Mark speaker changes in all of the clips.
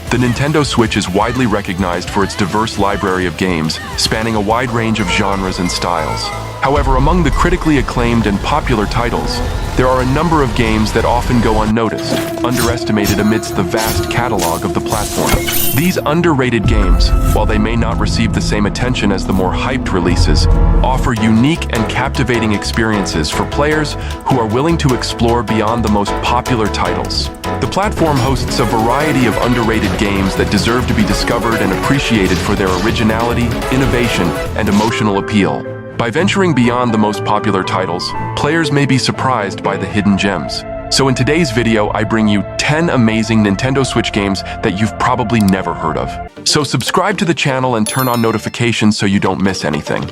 Speaker 1: The Nintendo Switch is widely recognized for its diverse library of games, spanning a wide range of genres and styles. However, among the critically acclaimed and popular titles, there are a number of games that often go unnoticed, underestimated amidst the vast catalog of the platform. These underrated games, while they may not receive the same attention as the more hyped releases, offer unique and captivating experiences for players who are willing to explore beyond the most popular titles. The platform hosts a variety of underrated games that deserve to be discovered and appreciated for their originality, innovation, and emotional appeal. By venturing beyond the most popular titles, players may be surprised by the hidden gems. So in today's video, I bring you 10 amazing Nintendo Switch games that you've probably never heard of. So subscribe to the channel and turn on notifications so you don't miss anything.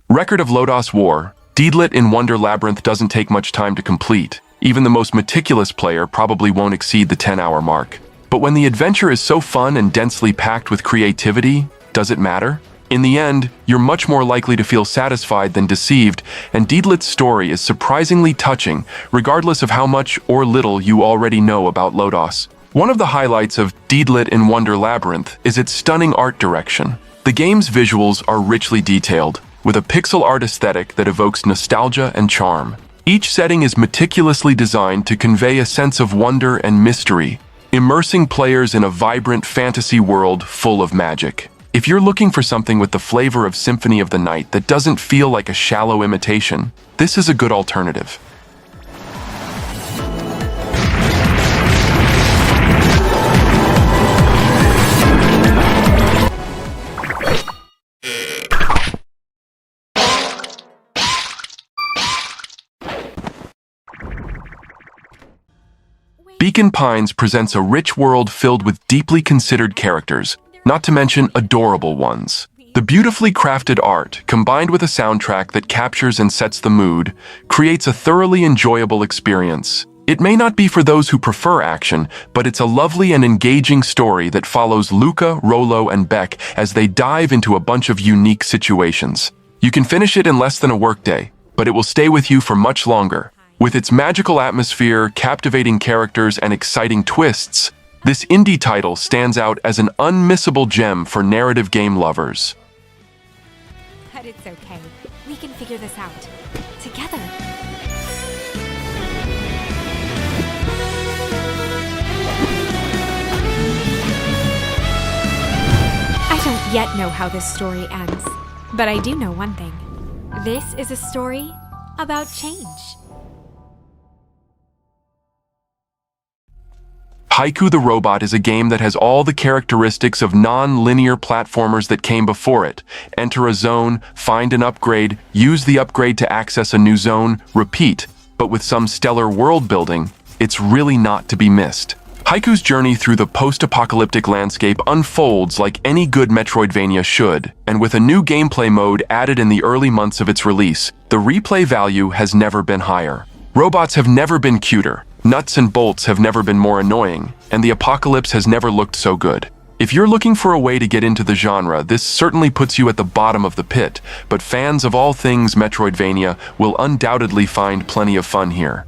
Speaker 1: Record of Lodos War. Deedlit in Wonder Labyrinth doesn't take much time to complete. Even the most meticulous player probably won't exceed the 10-hour mark. But when the adventure is so fun and densely packed with creativity, does it matter? In the end, you're much more likely to feel satisfied than deceived, and Deedlit's story is surprisingly touching, regardless of how much or little you already know about Lodos. One of the highlights of Deedlit in Wonder Labyrinth is its stunning art direction. The game's visuals are richly detailed, with a pixel art aesthetic that evokes nostalgia and charm. Each setting is meticulously designed to convey a sense of wonder and mystery, immersing players in a vibrant fantasy world full of magic. If you're looking for something with the flavor of Symphony of the Night that doesn't feel like a shallow imitation, this is a good alternative. Beacon Pines presents a rich world filled with deeply considered characters, not to mention adorable ones. The beautifully crafted art, combined with a soundtrack that captures and sets the mood, creates a thoroughly enjoyable experience. It may not be for those who prefer action, but it's a lovely and engaging story that follows Luca, Rolo, and Beck as they dive into a bunch of unique situations. You can finish it in less than a workday, but it will stay with you for much longer. With its magical atmosphere, captivating characters, and exciting twists, this indie title stands out as an unmissable gem for narrative game lovers.
Speaker 2: But it's okay. We can figure this out. Together. I don't yet know how this story ends, but I do know one thing. This is a story about change.
Speaker 1: Haiku the Robot is a game that has all the characteristics of non-linear platformers that came before it. Enter a zone, find an upgrade, use the upgrade to access a new zone, repeat. But with some stellar world building, it's really not to be missed. Haiku's journey through the post-apocalyptic landscape unfolds like any good Metroidvania should, and with a new gameplay mode added in the early months of its release, the replay value has never been higher. Robots have never been cuter. Nuts and bolts have never been more annoying, and the apocalypse has never looked so good. If you're looking for a way to get into the genre, this certainly puts you at the bottom of the pit, but fans of all things Metroidvania will undoubtedly find plenty of fun here.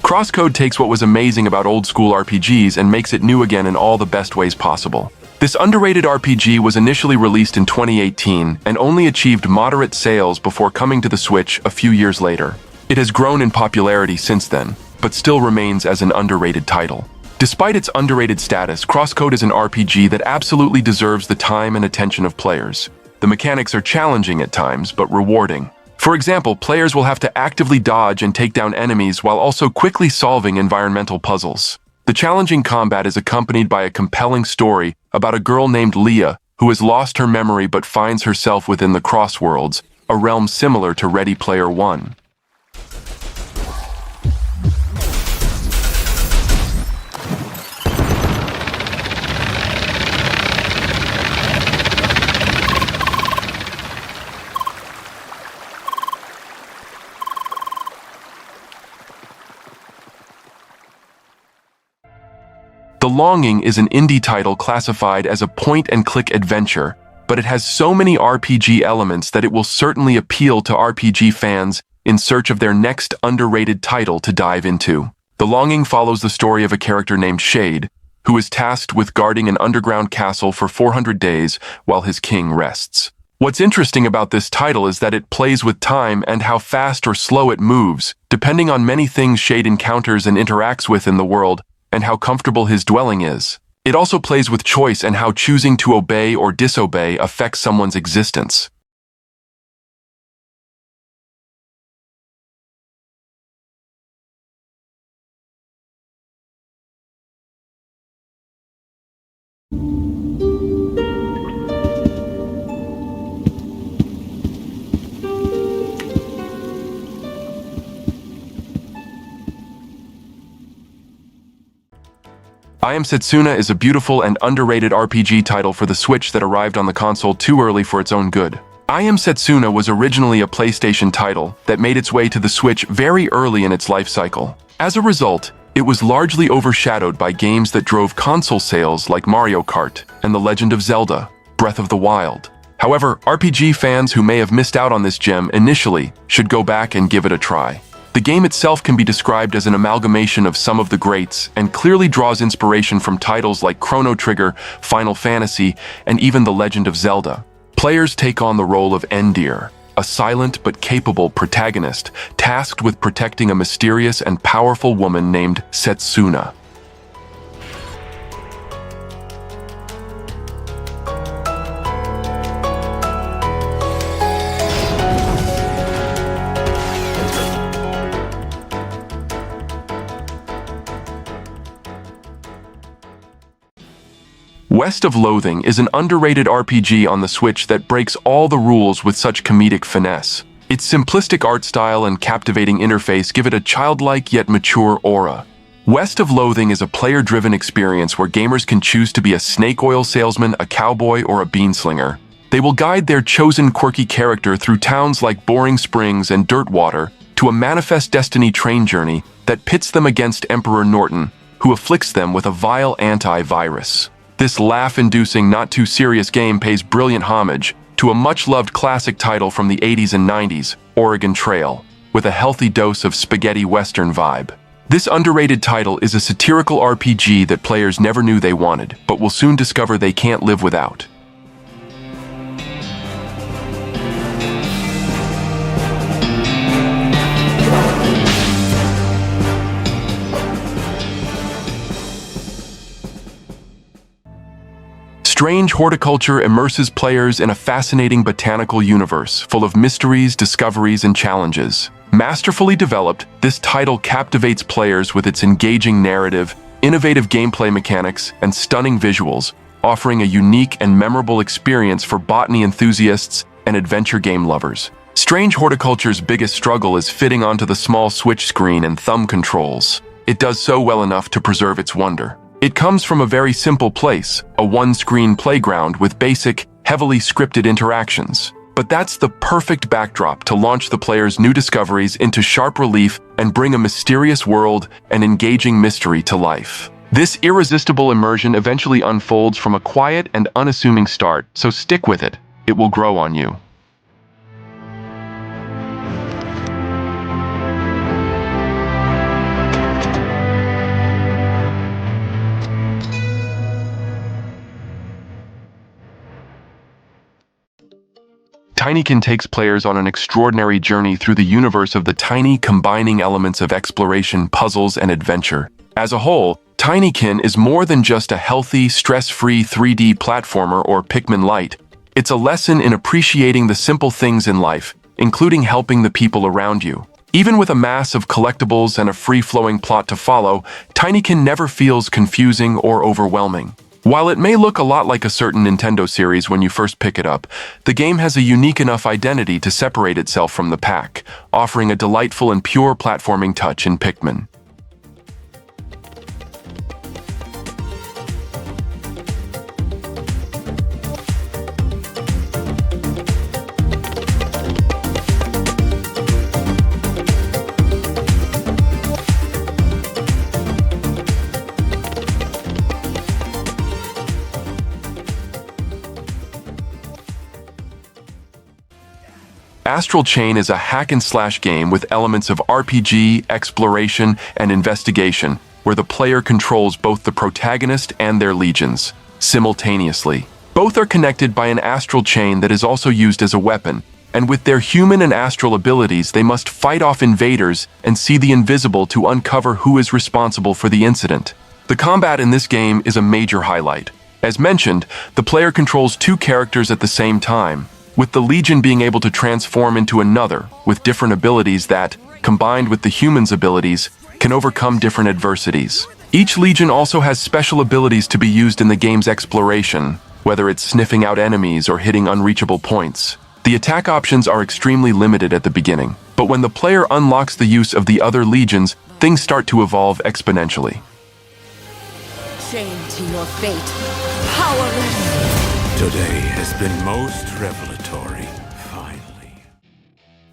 Speaker 1: Crosscode takes what was amazing about old-school RPGs and makes it new again in all the best ways possible. This underrated RPG was initially released in 2018 and only achieved moderate sales before coming to the Switch a few years later. It has grown in popularity since then, but still remains as an underrated title. Despite its underrated status, Crosscode is an RPG that absolutely deserves the time and attention of players. The mechanics are challenging at times, but rewarding. For example, players will have to actively dodge and take down enemies while also quickly solving environmental puzzles. The challenging combat is accompanied by a compelling story about a girl named Leah who has lost her memory but finds herself within the Crossworlds, a realm similar to Ready Player One. Longing is an indie title classified as a point-and-click adventure, but it has so many RPG elements that it will certainly appeal to RPG fans in search of their next underrated title to dive into. The Longing follows the story of a character named Shade, who is tasked with guarding an underground castle for 400 days while his king rests. What's interesting about this title is that it plays with time and how fast or slow it moves, depending on many things Shade encounters and interacts with in the world, and how comfortable his dwelling is. It also plays with choice and how choosing to obey or disobey affects someone's existence. I Am Setsuna is a beautiful and underrated RPG title for the Switch that arrived on the console too early for its own good. I Am Setsuna was originally a PlayStation title that made its way to the Switch very early in its life cycle. As a result, it was largely overshadowed by games that drove console sales like Mario Kart and The Legend of Zelda: Breath of the Wild. However, RPG fans who may have missed out on this gem initially should go back and give it a try. The game itself can be described as an amalgamation of some of the greats and clearly draws inspiration from titles like Chrono Trigger, Final Fantasy, and even The Legend of Zelda. Players take on the role of Endir, a silent but capable protagonist tasked with protecting a mysterious and powerful woman named Setsuna. West of Loathing is an underrated RPG on the Switch that breaks all the rules with such comedic finesse. Its simplistic art style and captivating interface give it a childlike yet mature aura. West of Loathing is a player-driven experience where gamers can choose to be a snake oil salesman, a cowboy, or a beanslinger. They will guide their chosen quirky character through towns like Boring Springs and Dirtwater to a Manifest Destiny train journey that pits them against Emperor Norton, who afflicts them with a vile anti-virus. This laugh-inducing, not-too-serious game pays brilliant homage to a much-loved classic title from the 80s and 90s, Oregon Trail, with a healthy dose of spaghetti western vibe. This underrated title is a satirical RPG that players never knew they wanted, but will soon discover they can't live without. Strange Horticulture immerses players in a fascinating botanical universe full of mysteries, discoveries, and challenges. Masterfully developed, this title captivates players with its engaging narrative, innovative gameplay mechanics, and stunning visuals, offering a unique and memorable experience for botany enthusiasts and adventure game lovers. Strange Horticulture's biggest struggle is fitting onto the small Switch screen and thumb controls. It does so well enough to preserve its wonder. It comes from a very simple place, a one-screen playground with basic, heavily scripted interactions. But that's the perfect backdrop to launch the player's new discoveries into sharp relief and bring a mysterious world and engaging mystery to life. This irresistible immersion eventually unfolds from a quiet and unassuming start, so stick with it. It will grow on you. Tinykin takes players on an extraordinary journey through the universe of the Tiny, combining elements of exploration, puzzles, and adventure. As a whole, Tinykin is more than just a healthy, stress-free 3D platformer or Pikmin Light. It's a lesson in appreciating the simple things in life, including helping the people around you. Even with a mass of collectibles and a free-flowing plot to follow, Tinykin never feels confusing or overwhelming. While it may look a lot like a certain Nintendo series when you first pick it up, the game has a unique enough identity to separate itself from the pack, offering a delightful and pure platforming touch in Pikmin. Astral Chain is a hack-and-slash game with elements of RPG, exploration, and investigation, where the player controls both the protagonist and their legions, simultaneously. Both are connected by an astral chain that is also used as a weapon, and with their human and astral abilities, they must fight off invaders and see the invisible to uncover who is responsible for the incident. The combat in this game is a major highlight. As mentioned, the player controls two characters at the same time, with the Legion being able to transform into another with different abilities that, combined with the human's abilities, can overcome different adversities. Each Legion also has special abilities to be used in the game's exploration, whether it's sniffing out enemies or hitting unreachable points. The attack options are extremely limited at the beginning, but when the player unlocks the use of the other legions, things start to evolve exponentially.
Speaker 3: Chained to your fate, powerless.
Speaker 4: Today has been most revelatory, finally.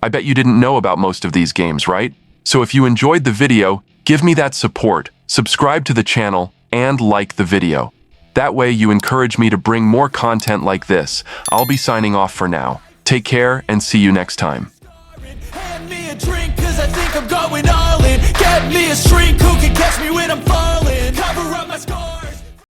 Speaker 1: I bet you didn't know about most of these games, right? So if you enjoyed the video, give me that support, subscribe to the channel, and like the video. That way you encourage me to bring more content like this. I'll be signing off for now. Take care and see you next time.
Speaker 5: Hand me a drink, 'cause I think I'm going all in. Get me a shrink who can catch me when I'm falling. Cover up my scars.